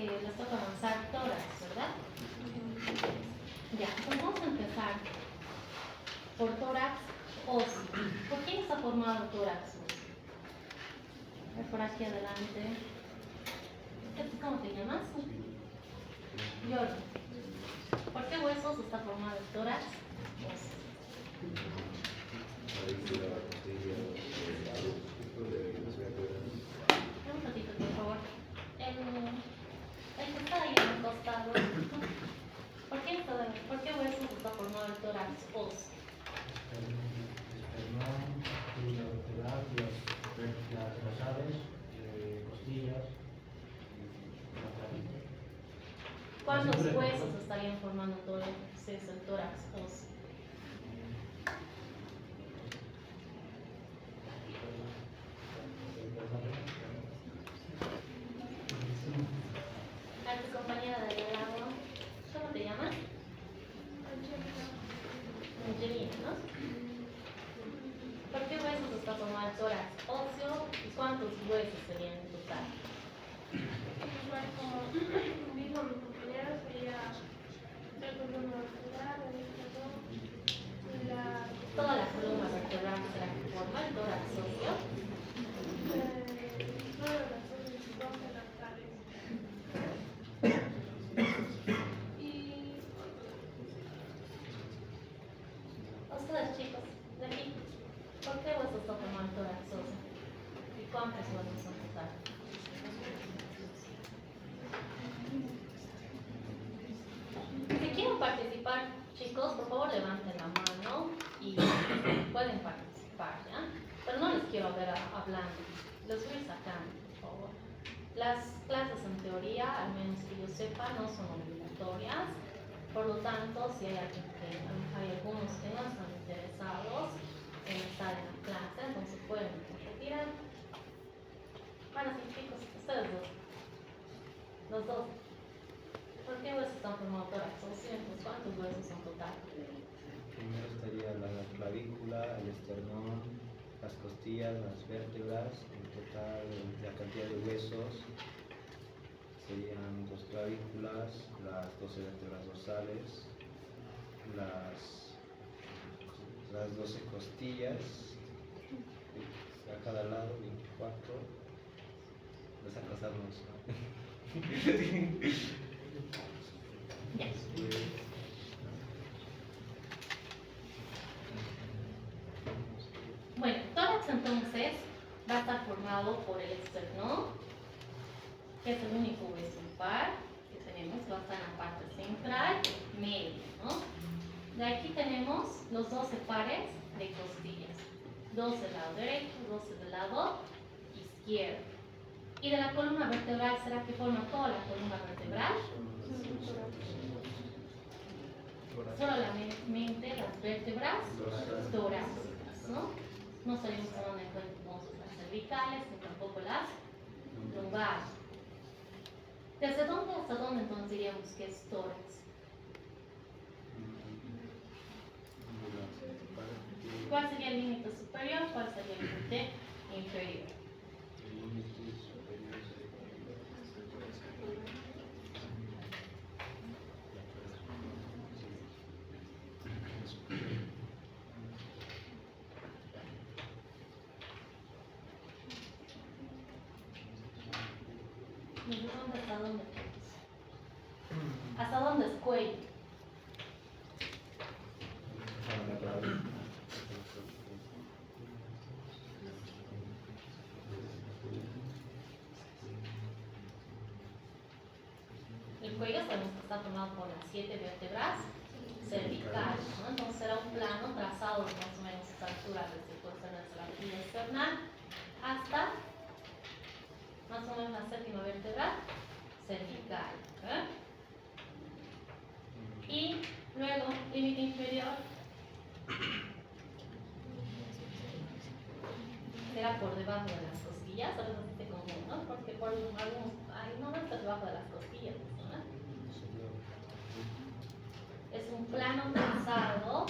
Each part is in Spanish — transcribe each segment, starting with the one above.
que les toca avanzar tórax, ¿verdad? Ya, pues vamos a empezar por tórax óseo. ¿Por quién está formado el tórax óseo? A ver, por aquí adelante. ¿Cómo te llamas? Jordi. ¿Por qué huesos está formado el tórax óseo? Un ratito, por favor. El que está ahí al costado. ¿Por qué huesos está formado el tórax óseo? Esternón, columna vertebral, las basales, costillas y la clavícula. ¿Cuántos huesos estarían formando todo el tórax óseo? A tu compañera de al lado, ¿cómo te llamas? Angelina, ¿no? ¿Por qué huesos está formado el tórax óseo y cuántos huesos serían en total? Igual como dijo mi compañero, sería la columna vertebral, el esternón, Toda la columna vertebral será que forma el tórax óseo. todas las zonas dorsolaterales. Y Ustedes chicos, de aquí, ¿por qué huesos está formado el tórax óseo? ¿Y cuántos huesos son total? Si quieren participar, chicos, por favor levanten la mano y pueden participar, ¿ya? Pero no les quiero ver hablando, los voy sacando, por favor. Las clases en teoría, al menos que yo sepa, no son obligatorias. Por lo tanto, si hay algunos que no están interesados en estar en la clase, entonces pueden retirar. Bueno, sí, chicos, ustedes dos. Los dos. ¿Por qué huesos están formados tórax óseo? Entonces, ¿cuántos huesos en total? Primero estaría la clavícula, el esternón, las costillas, las vértebras, en total la cantidad de huesos serían 2 clavículas, las 12 vértebras dorsales, las 12 costillas, a cada lado 24, vas a casarnos. Ya. Bueno, tórax entonces va a estar formado por el esternón, que es el único hueso impar que tenemos, va a estar en la parte central, media, ¿no? De aquí tenemos los 12 pares de costillas, 12 del lado derecho, 12 del lado izquierdo. Y de la columna vertebral, ¿será que forma toda la columna vertebral? Solamente las vértebras torácicas, ¿no? No estaríamos tomando en cuenta entonces las cervicales ni tampoco las lumbares. ¿Desde dónde hasta dónde entonces diríamos que es tórax? ¿Cuál sería el límite superior? ¿Cuál sería el límite inferior? ¿Desde dónde hasta dónde? ¿Hasta dónde es cuello? El cuello sabemos que está formado por las 7 vértebras cervicales, ¿no? Entonces será un plano trazado más o menos a esta altura desde el cuerpo de la fila esternal hasta más o menos la 7ª vértebra cervical. Y luego, límite inferior será por debajo de las costillas, a veces se confunde, ¿no? Porque por algunos, no está debajo de las costillas, ¿no? Es un plano trazado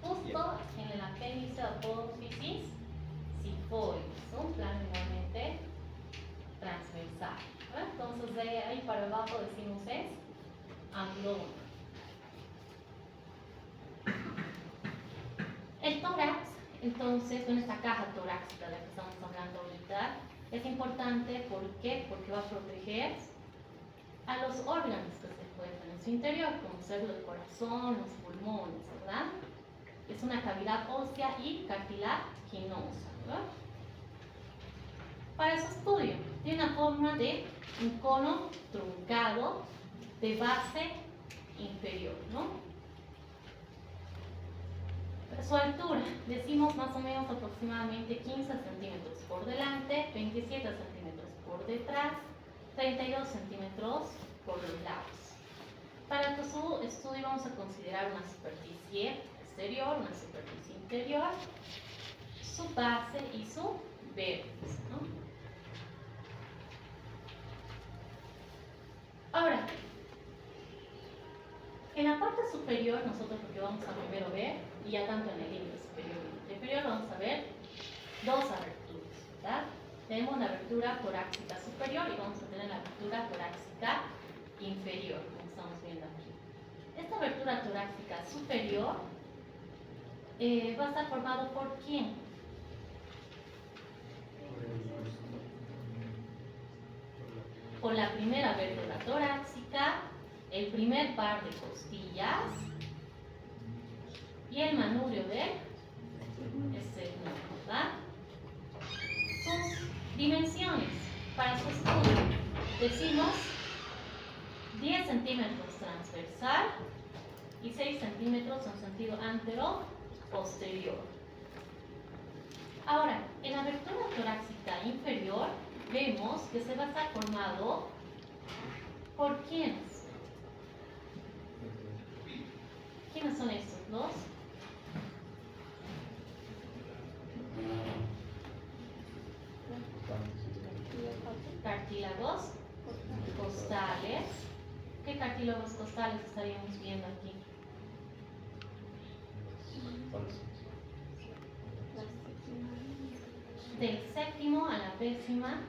justo en el apéndice apófisis sifoides, un plano igualmente transversal. transversal. Entonces de ahí para abajo decimos es ángulo 1. El tórax, entonces, en esta caja torácica de la que estamos hablando ahorita, es importante, ¿por qué? Porque va a proteger a los órganos que se encuentran en su interior, como ser el corazón, los pulmones, ¿verdad? Es una cavidad ósea y cartilaginosa, ¿verdad? Para su estudio, tiene una forma de un cono truncado de base inferior, ¿no? Su altura, decimos más o menos aproximadamente 15 centímetros por delante, 27 centímetros por detrás, 32 centímetros por los lados. Para su estudio vamos a considerar una superficie exterior, una superficie interior, su base y su vértice, ¿no? Ahora, en la parte superior, nosotros lo que vamos a primero ver, y ya tanto en el límite superior y inferior, vamos a ver dos aberturas, ¿verdad? Tenemos la abertura torácica superior y vamos a tener la abertura torácica inferior, como estamos viendo aquí. Esta abertura torácica superior va a estar formado por ¿quién? Por la primera vértebra torácica, el primer par de costillas y el manubrio del esternón, ¿verdad? Sus dimensiones para su estudio, decimos 10 centímetros transversal y 6 centímetros en sentido antero-posterior. Ahora, en la abertura torácica inferior vemos que se va a estar formado por ¿quiénes? ¿Quiénes son estos dos? Cartílagos costales. ¿Qué cartílagos costales estaríamos viendo aquí? Del séptimo a la décima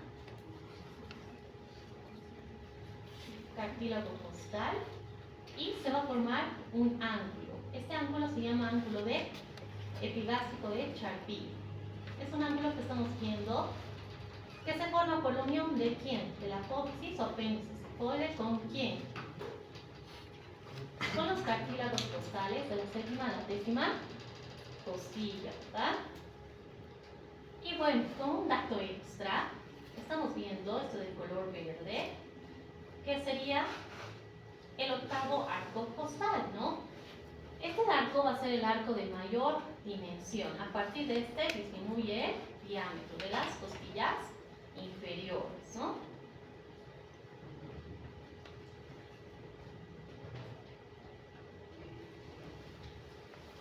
cartílago costal y se va a formar un ángulo. Este ángulo se llama ángulo de epibásico de Charpy. Es un ángulo que estamos viendo que se forma por la unión de ¿quién? De la apófisis o apéndice cifoide con ¿quién? Son los cartílagos costales de la séptima a la décima costilla, ¿verdad? Y bueno, como un dato extra, estamos viendo esto de color verde, que sería el octavo arco costal, ¿no? Este arco va a ser el arco de mayor dimensión. A partir de este disminuye el diámetro de las costillas inferiores, ¿no?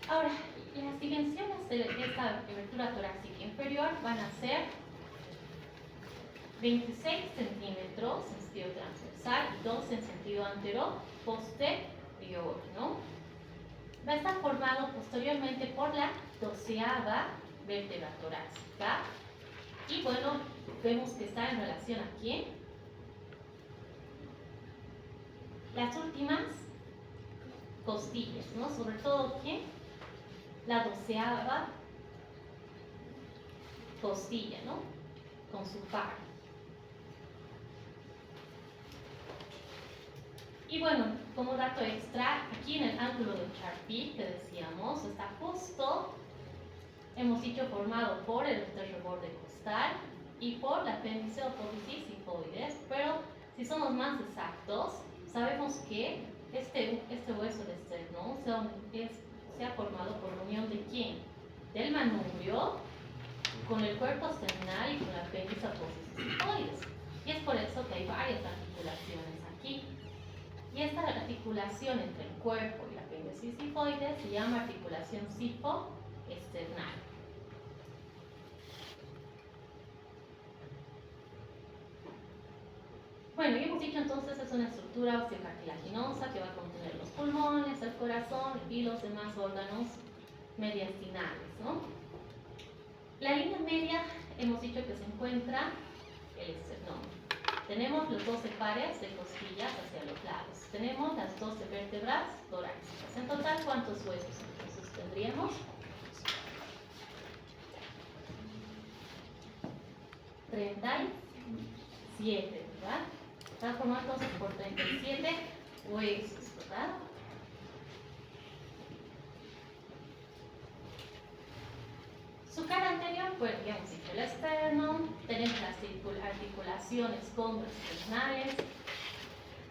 Ahora, las dimensiones de esta abertura torácica inferior van a ser 26 centímetros en sentido transversal y 2 en sentido antero-posterior, ¿no? Va a estar formado posteriormente por la 12ª vértebra torácica y bueno, vemos que está en relación a ¿quién? Las últimas costillas, ¿no? Sobre todo ¿quién? La 12ª costilla, ¿no? Con su par. Y bueno, como dato extra, aquí en el ángulo de Charpy que decíamos, está justo, hemos dicho, formado por el reborde costal y por la apéndice o apófisis cifoides, pero si somos más exactos, sabemos que este hueso de esternón se ha formado por la unión de ¿quién? Del manubrio con el cuerpo esternal y con la apéndice apófisis cifoides. Y es por eso que hay varias articulaciones aquí. Y esta articulación entre el cuerpo y la apéndice cifoide se llama articulación cifoesternal. Bueno, y hemos dicho entonces es una estructura osteocartilaginosa que va a contener los pulmones, el corazón y los demás órganos mediastinales, ¿no? La línea media hemos dicho que se encuentra el esternón. Tenemos los 12 pares de costillas hacia los lados. Tenemos las 12 vértebras torácicas. En total, ¿cuántos huesos entonces tendríamos? 37, ¿verdad? Está formado entonces por 37 huesos, ¿verdad? Su cara anterior, pues digamos, el esternón, tenemos las articulaciones combroesternales.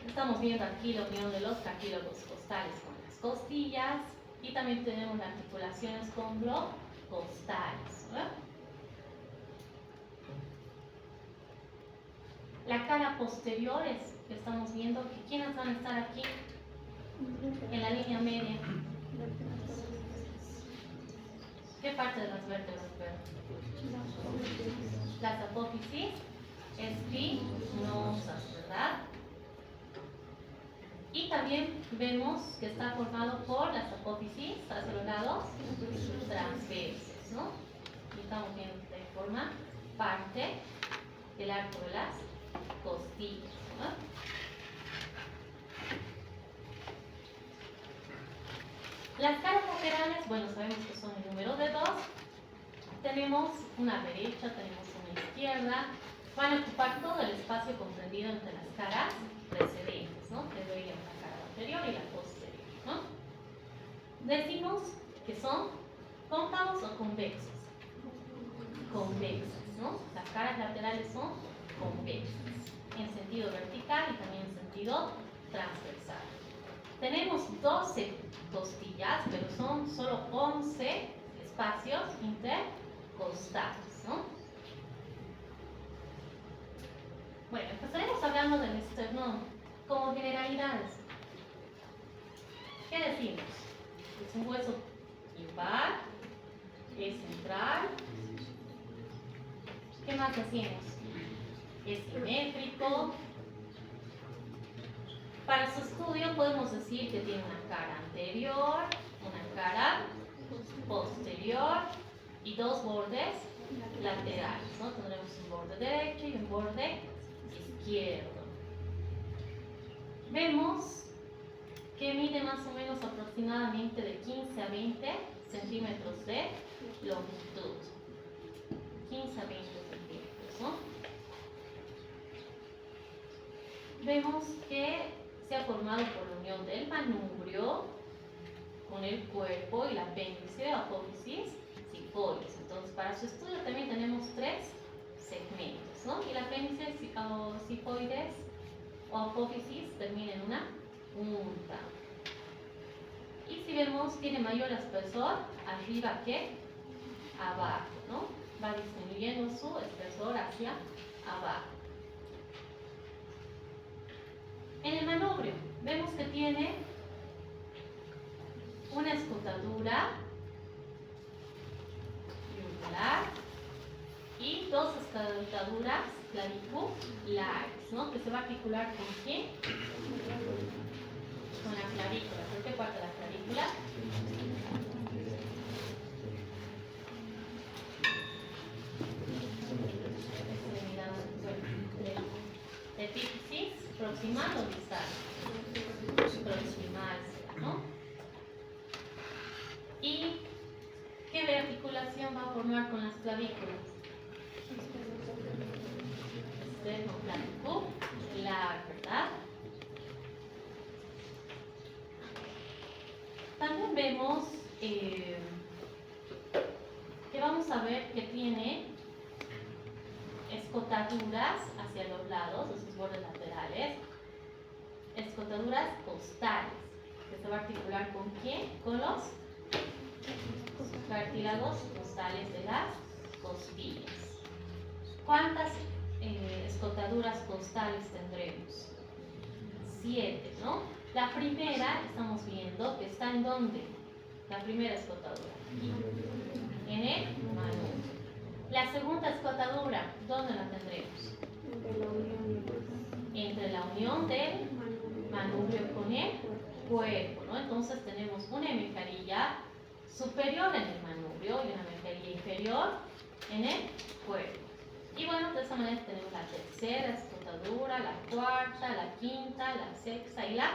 Estamos viendo aquí la unión de los cartílagos costales con las costillas y también tenemos las articulaciones combro-costales, ¿verdad? La cara posterior es, estamos viendo que quienes van a estar aquí en la línea media. ¿Qué parte de las vértebras veo? Las apófisis espinosas, ¿verdad? Y también vemos que está formado por las apófisis hacia los lados transversos, ¿no? Y estamos viendo que forma parte del arco de las costillas, ¿no? Las caras laterales, bueno, sabemos que son el número de 2. Tenemos una derecha, tenemos una izquierda. Van a ocupar todo el espacio comprendido entre las caras precedentes, ¿no? Que veíamos la cara anterior y la posterior, ¿no? Decimos que son cóncavos o convexos. Convexas, ¿no? Las caras laterales son convexas, en sentido vertical y también en sentido transversal. Tenemos 12 costillas, pero son solo 11 espacios intercostales, ¿no? Bueno, empezaremos hablando del esternón como generalidades. ¿Qué decimos? Es un hueso impar, es central. ¿Qué más decimos? Es simétrico. Para su estudio podemos decir que tiene una cara anterior, una cara posterior y dos bordes laterales, ¿no? Tendremos un borde derecho y un borde izquierdo. Vemos que mide más o menos aproximadamente de 15 a 20 centímetros de longitud. 15 a 20 centímetros, ¿no? Vemos que se ha formado por la unión del manubrio con el cuerpo y la apéndice o apófisis cifoides. Entonces, para su estudio también tenemos 3 segmentos, ¿no? Y la apéndice o cifoides o apófisis termina en una punta. Y si vemos, tiene mayor espesor arriba que abajo, ¿no? Va disminuyendo su espesor hacia abajo. En el manubrio vemos que tiene una escotadura yugular y 2 escotaduras claviculares, ¿no? Que se va a articular con ¿quién? Con la clavícula. ¿Por qué parte de la clavícula? Epífisis proximal o distal. Proximal, ¿no? ¿Y qué articulación va a formar con las clavículas? Esternoclavicular, ¿verdad? También vemos que vamos a ver que tiene escotaduras hacia los lados, de sus bordes laterales, escotaduras costales, que se va a articular con ¿quién? Con los cartílagos costales de las costillas. ¿Cuántas escotaduras costales tendremos? 7, ¿no? La primera, estamos viendo que está en ¿dónde? La primera escotadura. En el manubrio. La segunda escotadura, ¿dónde la tendremos? Entre la unión del manubrio con el cuerpo, ¿no? Entonces tenemos una hemicarilla superior en el manubrio y una hemicarilla inferior en el cuerpo. Y bueno, de esta manera tenemos la tercera escotadura escotadura, la cuarta, la quinta, la sexta y la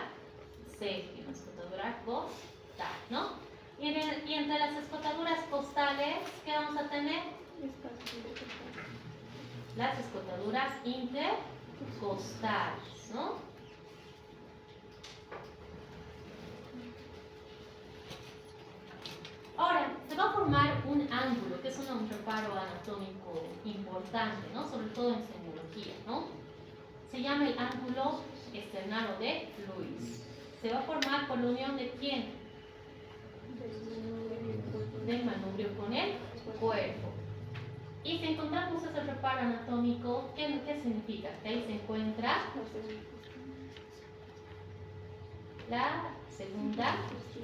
séptima escotadura costal, ¿no? Y entre las escotaduras costales, ¿qué vamos a tener? Las escotaduras intercostales, ¿no? Ahora, se va a formar un ángulo, que es un reparo anatómico importante, ¿no? Sobre todo en semiología, ¿no? Se llama el ángulo esternaro de Lewis. Se va a formar por la unión de quién? Del manubrio con el cuerpo. Y si encontramos ese reparo anatómico, ¿qué significa? Que ahí se encuentra la segunda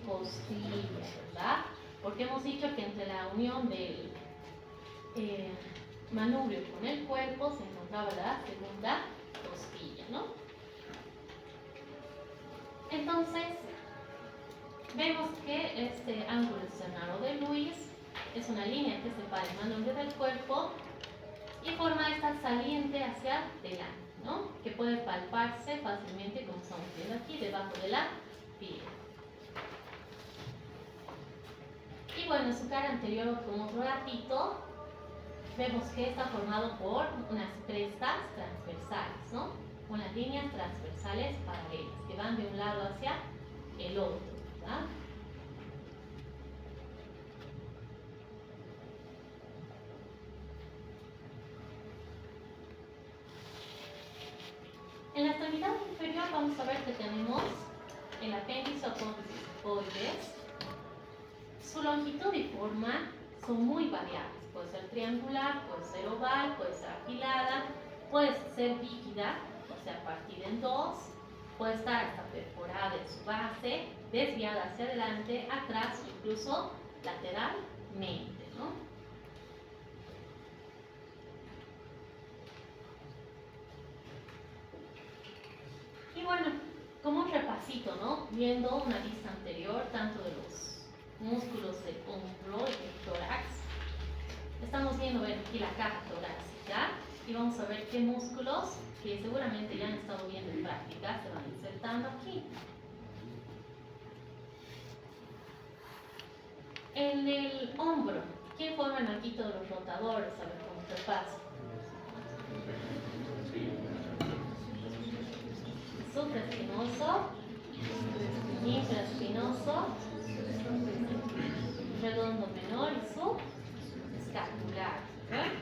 costilla, ¿verdad? Porque hemos dicho que entre la unión del manubrio con el cuerpo se encontraba la segunda costilla, ¿no? Entonces, vemos que este ángulo esternaro de Lewis es una línea que separa el manubrio del cuerpo y forma esta saliente hacia adelante, ¿no? Que puede palparse fácilmente, como estamos viendo aquí, debajo de la piel. Y bueno, en su cara anterior, como otro gatito, vemos que está formado por unas crestas transversales, ¿no? Unas líneas transversales paralelas que van de un lado hacia el otro, ¿verdad? En la extremidad inferior vamos a ver que tenemos el apéndice o apófisis hipoides. Su longitud y forma son muy variables. Puede ser triangular, puede ser oval, puede ser afilada, puede ser rígida, o sea, partida en dos, puede estar hasta perforada en su base, desviada hacia adelante, atrás, incluso lateralmente, ¿no? Y bueno, como un repasito, ¿no? Viendo una vista anterior, tanto de los músculos del hombro y del tórax, estamos viendo aquí la caja torácica y vamos a ver qué músculos, que seguramente ya han estado viendo en práctica, se van insertando aquí. En el hombro, ¿quién forma el marquito de los rotadores? A ver cómo se pasa. Supraespinoso, infraespinoso, redondo menor y subescapular, ¿verdad?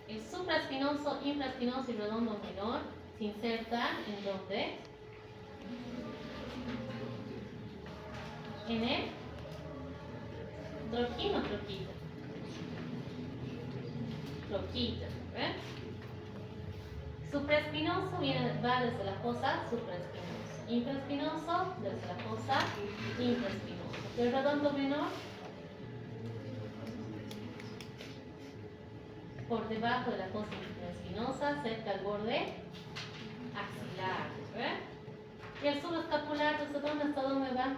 El supraespinoso, infraespinoso y redondo menor se insertan ¿en dónde? En el troquín o troquita. Troquita, ¿verdad? Supraespinoso va desde la fosa supraespinosa. Infraespinoso desde la fosa infraespinosa. El redondo menor por debajo de la fosa infraespinosa, cerca al borde axilar, ¿verdad? Y el subescapular, ¿desde dónde hasta dónde va?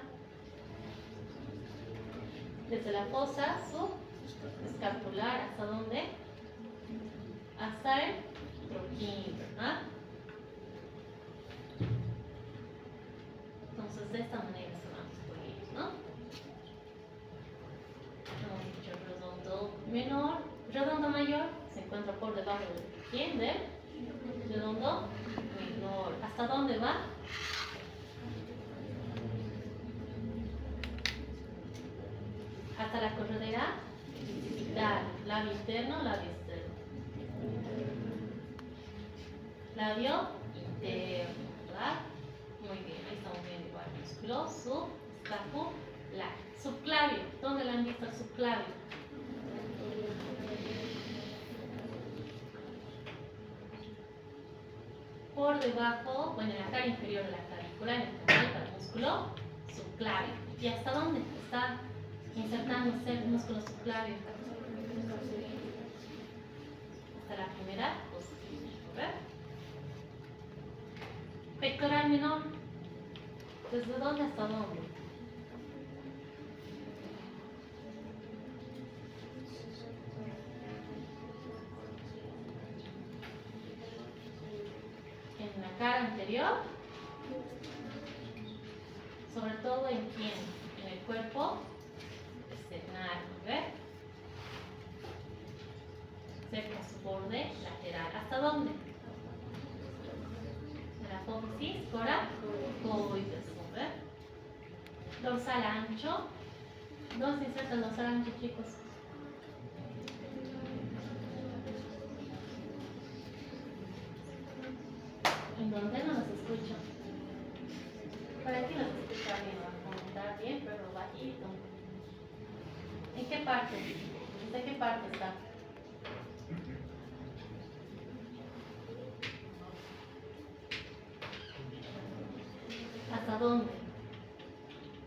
Desde la fosa subescapular, ¿hasta dónde? Hasta el troquín, ¿verdad? Entonces, de esta manera se van disponibles, ¿no? Hemos dicho el redondo menor. Redondo mayor se encuentra por debajo del troquín del redondo menor. ¿Hasta dónde va? Hasta la corredera bicipital, labio interno, labio externo. Labio interno, ¿verdad? Muy bien, ahí estamos viendo igual músculo subescapular. Subclavio, ¿dónde le han visto el subclavio? Por debajo, bueno, en la cara inferior de la clavícula, en el canal para el músculo subclavio. ¿Y hasta dónde está insertándose el músculo subclavio? Hasta la primera costilla, ¿correcto? Pectoral menor, ¿desde dónde hasta dónde? cara anterior, sobre todo en quién, en el cuerpo externario, ¿ves? Cerca a su borde lateral. ¿Hasta dónde? La apófisis coracoides, ¿ves? Dorsal ancho. ¿Dónde se inserta el dorsal ancho, chicos? ¿En dónde? No los escucho. Por aquí los escucho bien, va a comentar bien, pero bajito. ¿En qué parte? ¿De qué parte está? ¿Hasta dónde?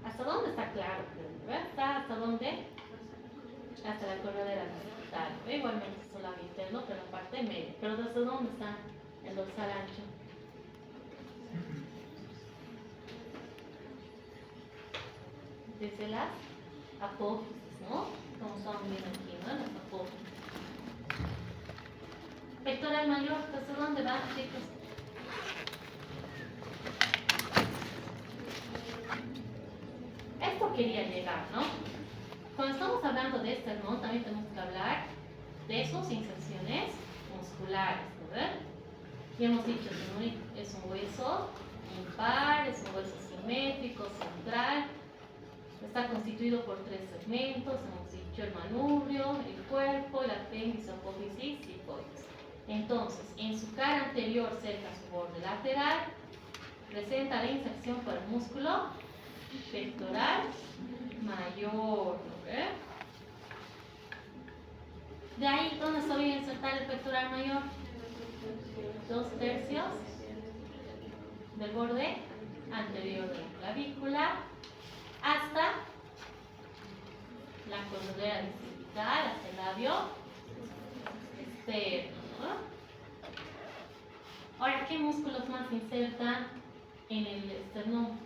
¿Hasta dónde está claro? ¿Ves? ¿Está hasta dónde? Hasta la corredera occipital. Igualmente es un labio interno, pero la parte media. Pero ¿desde dónde está el dorsal ancho? Desde las apófisis, ¿no? Como estamos viendo aquí, ¿no? Las apófisis. Pectoral mayor, ¿desde dónde va, chicos? Esto quería llegar, ¿no? Cuando estamos hablando de esternón, también tenemos que hablar de sus inserciones musculares, ¿verdad? Y hemos dicho que es un hueso impar, es un hueso simétrico, central, está constituido por 3 segmentos, hemos dicho el manubrio, el cuerpo, el apéndice, apófisis y coides. Entonces, en su cara anterior, cerca a su borde lateral, presenta la inserción por el músculo pectoral mayor, ¿ok? De ahí, ¿dónde se voy a insertar el pectoral mayor? 2/3 del borde anterior de la clavícula hasta la corredera occipital, hasta el labio externo, ¿no? Ahora, ¿qué músculos más se insertan en el esternón?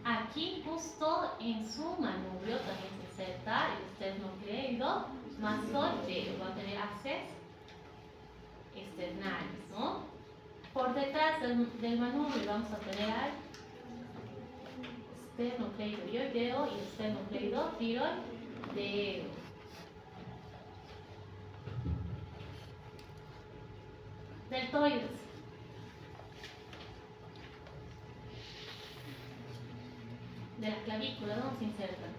Aquí, justo en su manubrio, también se inserta el esternocleido mastoideo. Va a tener haces externales, ¿no? Por detrás del manubrio vamos a tener al esternocleidoideo y esternocleidotiroideo. Deltoides. De la clavícula, ¿dónde se insertan?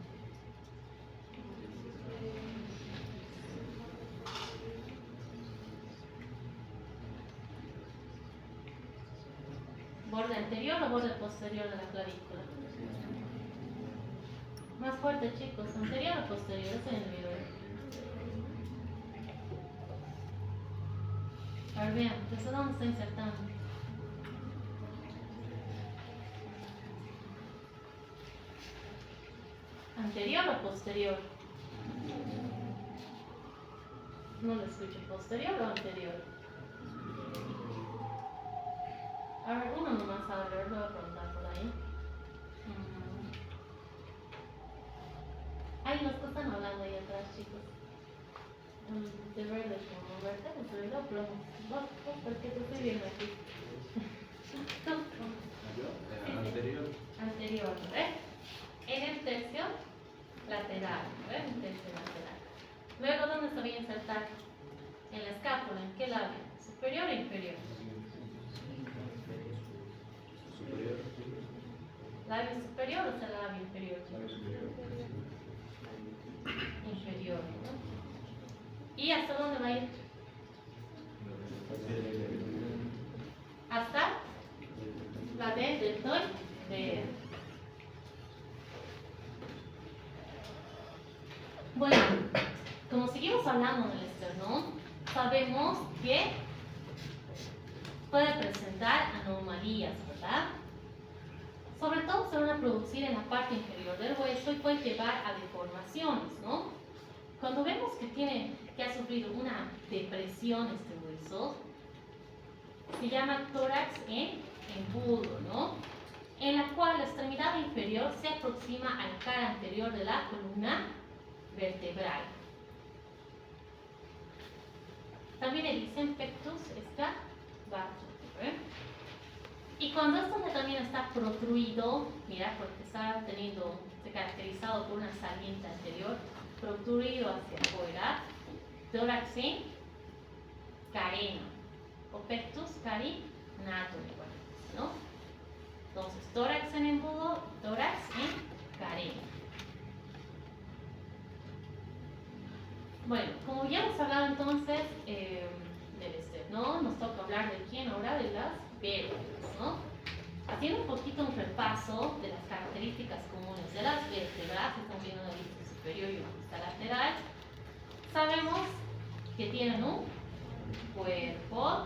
¿Borde anterior o borde posterior de la clavícula? Más fuerte, chicos, anterior o posterior, eso en el video. A ver, vean, ¿desde dónde está insertando? ¿Anterior o posterior? No lo escucho. ¿Posterior o anterior? A ver, uno nomás a ver, lo voy a preguntar por ahí. Ay, los que están hablando ahí atrás, chicos. De verde como verde, pero no, pero vos, porque te estoy viendo aquí. Anterior. Anterior, ¿ves? En el tercio lateral, ¿ves? En el tercio lateral. Luego, ¿dónde se voy a insertar? En la escápula, ¿en qué labio? ¿Superior o inferior? Superior. ¿Labio superior o sea labio inferior? Inferior, ¿no? ¿Y hasta dónde va a ir? Hasta la D del deltoide. Bueno, como seguimos hablando del esternón, sabemos que puede presentar anomalías, ¿verdad? Sobre todo se van a producir en la parte inferior del hueso y pueden llevar a deformaciones, ¿no? Cuando vemos que ha sufrido una depresión este hueso, se llama tórax en embudo, ¿no? En la cual la extremidad inferior se aproxima a la cara anterior de la columna vertebral. También le dicen pectus excavator. Y cuando esto también está protruido, mira, porque está caracterizado por una saliente anterior, protruido hacia afuera, tórax careno, o pectus carinatum, ¿no? Entonces, tórax en embudo, tórax en careno. Bueno, como ya hemos hablado entonces del esternón, nos toca hablar de quién ahora, de las vértebras, ¿no? Haciendo un poquito un repaso de las características comunes de las vértebras, estamos viendo una vista superior y una vista lateral, sabemos que tienen un cuerpo,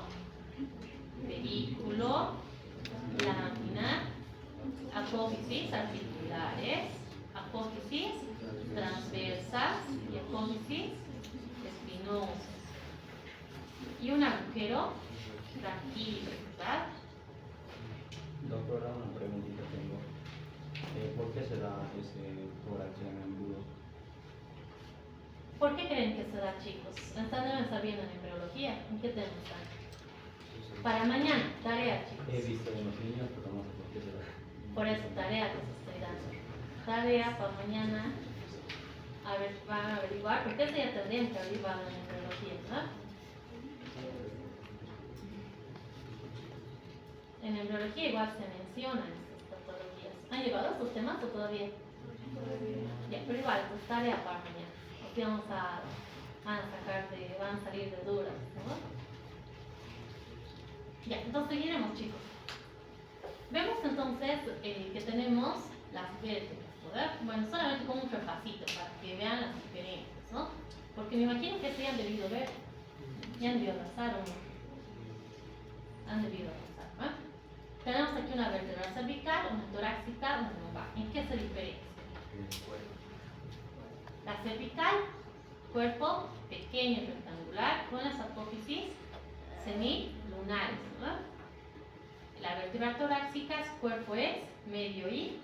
pedículo, lámina, apófisis articulares, apófisis transversas y apófisis espinosas. Y un agujero raquídeo, ¿verdad? Doctora, una preguntita tengo. ¿Por qué se da ese tórax en embudo? ¿Por qué creen que se da, chicos? Deben estar viendo en embriología. ¿En qué tenemos acá? Para mañana, tarea, chicos. He visto en los niños, pero no sé por qué se da. Por eso, tarea que se estoy dando. Tarea para mañana. A ver, van a averiguar, porque eso ya tendrían que averiguar en embriología, ¿no? En embriología igual se mencionan estas patologías. ¿Han llevado estos temas o todavía? Ya, pero igual, pues tarea para mañana. Aquí van a salir de dudas, ¿no? Ya, entonces seguiremos, chicos. Vemos entonces que tenemos las vértebras, ¿verdad? Bueno, solamente como un repasito para que vean las diferencias, ¿no? Porque me imagino que sí han debido ver. Ya han debido abrazar o no. Han debido abrazar, ¿no? Tenemos aquí una vértebra cervical, una torácica, una lumbar. ¿En qué se diferencia? La cervical, cuerpo pequeño y rectangular, con las apófisis semilunares, ¿no? La vértebra torácica, su cuerpo es medio y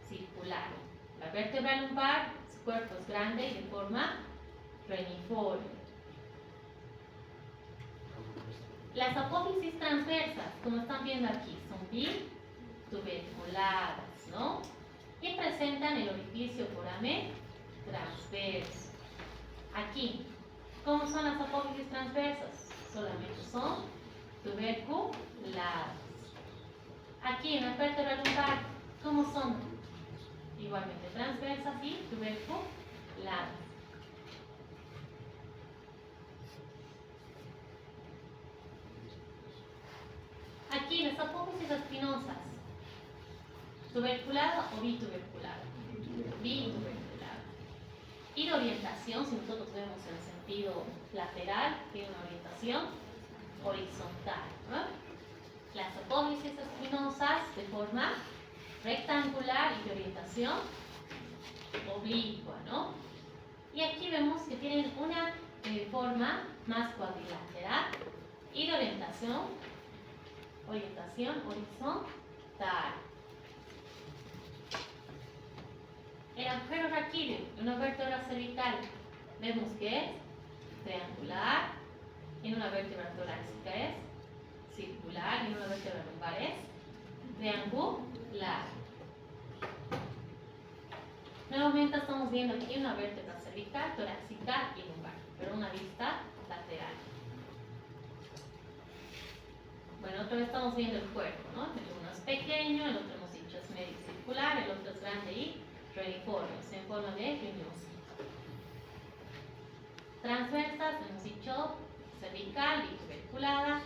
circular. La vértebra lumbar, su cuerpo es grande y de forma reniforme. Las apófisis transversas, como están viendo aquí, son bituberculadas, ¿no? Y presentan el orificio foramen transverso. Aquí, ¿cómo son las apófisis transversas? Solamente son tuberculadas. Aquí en la vértebra lumbar, ¿cómo son? Igualmente transversas y tuberculadas. Aquí las apófisis espinosas, tuberculada o bituberculada. Bituberculada. Y de orientación, si nosotros vemos el sentido lateral, tiene una orientación horizontal, ¿no? Las apófisis espinosas de forma rectangular y de orientación oblicua, ¿no? Y aquí vemos que tienen una forma más cuadrilateral y de orientación horizontal. El agujero raquídeo, una vértebra cervical, vemos que es triangular, en una vértebra torácica es circular, y en una vértebra lumbar es triangular. Nuevamente estamos viendo aquí una vértebra cervical, torácica y lumbar, pero una vista lateral. Bueno, otra vez estamos viendo el cuerpo, ¿no? El uno es pequeño, el otro hemos dicho es medio circular, el otro es grande y reniforme, en forma de riñoncito. Transversas, hemos dicho cervical y tuberculada,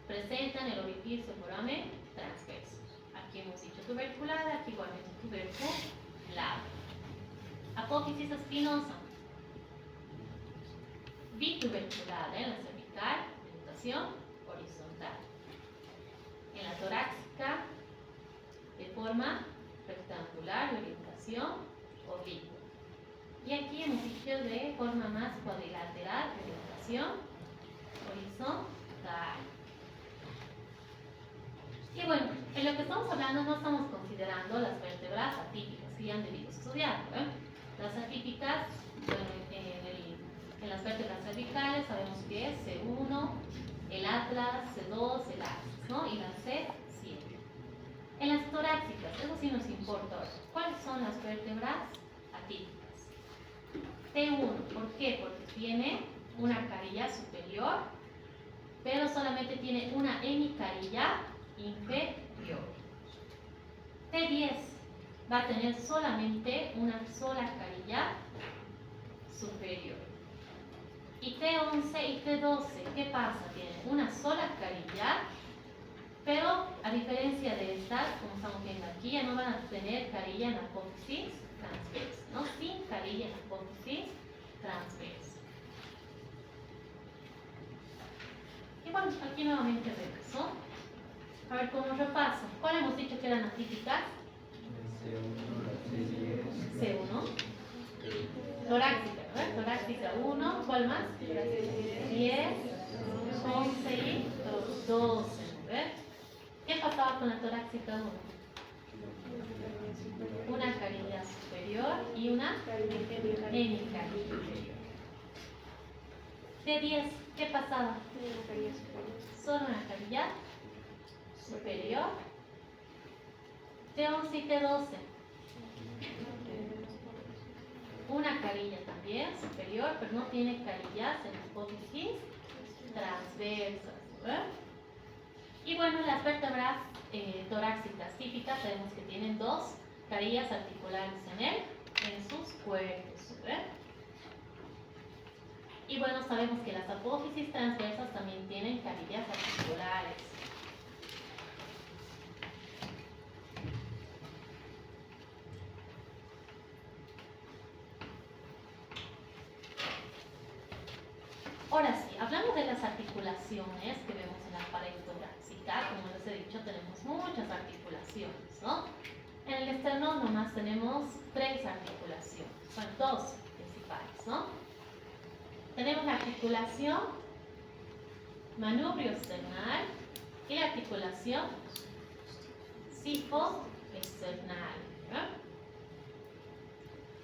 presentan el orificio foramen transverso. Aquí hemos dicho tuberculada, aquí igualmente tuberculada. Apófisis espinosa, bituberculada en la cervical, orientación horizontal. En la torácica, de forma rectangular, de orientación oblicua. Y aquí hemos dicho de forma más cuadrilateral, de orientación horizontal. Y bueno, en lo que estamos hablando no estamos considerando las vértebras atípicas que ya han debido estudiar, ¿eh? Las atípicas, bueno, en las vértebras cervicales sabemos que es C1, Atlas, C2, el Axis, ¿no? Y la C7. En las torácicas, eso sí nos importa ahora. ¿Cuáles son las vértebras atípicas? T1, ¿por qué? Porque tiene una carilla superior, pero solamente tiene una hemicarilla inferior. T10 va a tener solamente una sola carilla superior. Y T11 y T12, ¿qué pasa? Tienen una sola carilla, pero a diferencia de estas, como estamos viendo aquí, ya no van a tener carilla en apófisis transversa, ¿no? Sin carilla en apófisis transversa. Y bueno, aquí nuevamente regreso. A ver, como repaso, ¿cuál hemos dicho que eran atípicas? C1. Torácica, ¿verdad? Torácica 1, ¿cuál más? 10, 11 y 12, ¿verdad? ¿Qué pasaba con la torácica 1? Una carilla superior y una hemicarilla inferior. T10, ¿qué pasaba? Solo una carilla superior. T11 y T12. Una carilla también superior, pero no tiene carillas en las apófisis transversas, ¿verdad? Y bueno, las vértebras torácicas típicas sabemos que tienen dos carillas articulares en sus cuerpos, ¿verdad? Y bueno, sabemos que las apófisis transversas también tienen carillas articulares. Ahora sí, hablamos de las articulaciones que vemos en la pared torácica. Como les he dicho, tenemos muchas articulaciones, ¿no? En el esternón nomás tenemos 3 articulaciones, son 2 principales, ¿no? Tenemos la articulación manubrio esternal y la articulación sifoesternal, ¿verdad?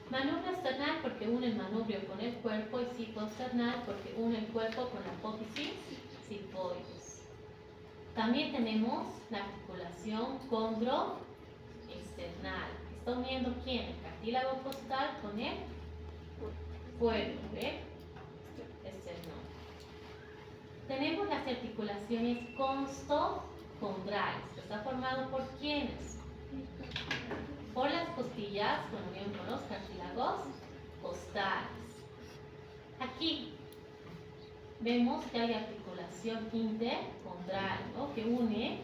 Manubrio esternal porque une el manubrio con el cuerpo, y sifoesternal porque une el cuerpo con la apófisis sifoides. También tenemos la articulación condroesternal. Está uniendo ¿quién? El cartílago costal con el cuerpo, ¿ve? Esternón. Tenemos las articulaciones constocondrales, que está formado por ¿quiénes? Por las costillas con unión con los cartílagos costales. Aquí vemos que hay articulación intercondral, ¿no? Que une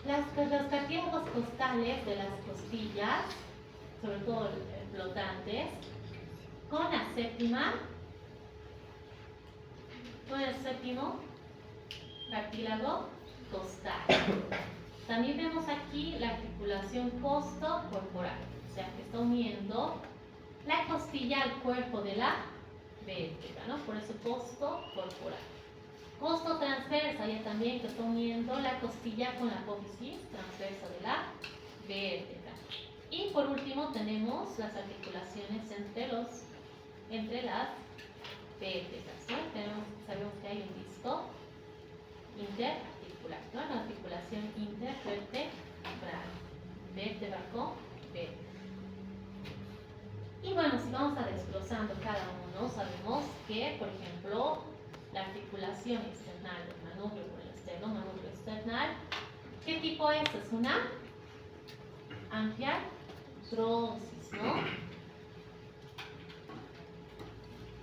los cartílagos costales de las costillas, sobre todo flotantes, con la séptima, con el séptimo cartílago costal. También vemos aquí la articulación costocorporal, o sea que está uniendo la costilla al cuerpo de la vértebra, ¿no? Por eso costocorporal. Costotransversa, ya también que está uniendo la costilla con la apófisis transversa de la vértebra. Y por último tenemos las articulaciones entre las vértebras, ¿no? Sabemos que hay un disco interarticular, ¿no? La articulación intervertebral, vértebra con vértebra. Y bueno, si vamos a desglosando cada uno, sabemos que, por ejemplo, la articulación external del manubrio con el externo, manubrio external, ¿qué tipo es? Es una amplia artrosis, ¿no?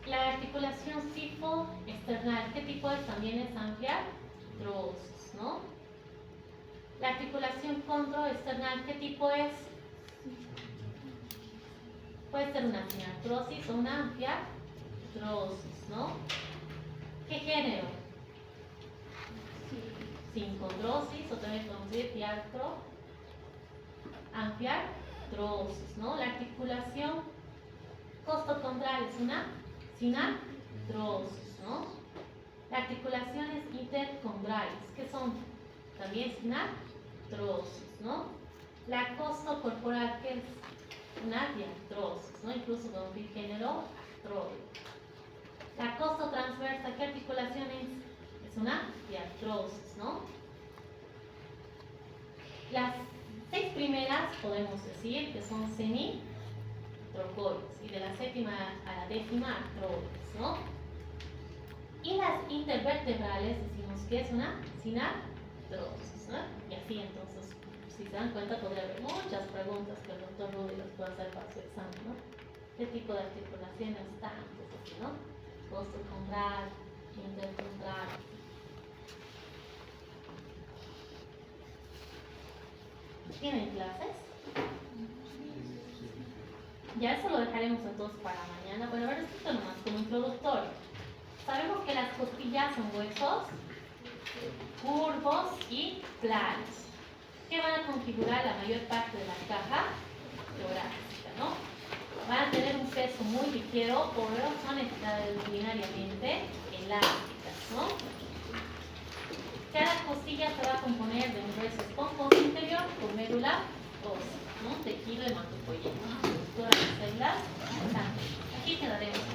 La articulación sifoesternal, ¿qué tipo es? También es amplia artrosis, ¿no? La articulación condroesternal, ¿qué tipo es? Puede ser una sinartrosis o una amplia artrosis, ¿no? ¿Qué género? Sincondrosis, o también podemos decir diartro, amplia artrosis, ¿no? La articulación costocondral es una sinartrosis, ¿no? Las articulaciones intercondrales, que son también sinartrosis, ¿no? La costocorporal, que es una diartrosis, ¿no? Incluso con un género artróide. La costotransversa, ¿qué articulación es? Es una diartrosis. artrosis, ¿no? Las 6 primeras podemos decir que son semi-trocoides y de la 7ª a la 10ª artroides, ¿no? Y las intervertebrales decimos que es una sinartrosis, ¿no? Y así entonces, si se dan cuenta, podría haber muchas preguntas que el doctor Rudy les puede hacer para su examen, ¿no? ¿Qué tipo de articulaciones están? Pues así, ¿no? Costochondral, interchondral. ¿Tienen clases? Ya eso lo dejaremos entonces para mañana. Bueno, a ver, esto nomás como introductorio. Sabemos que las costillas son huesos curvos y planos, que van a configurar la mayor parte de la caja torácica, ¿no? Van a tener un peso muy ligero, pero son extraordinariamente elásticas, ¿no? Cada costilla se va a componer de un hueso esponjoso interior con médula ósea, ¿no? Tejido hematopoyético, todas las células. Aquí quedaremos.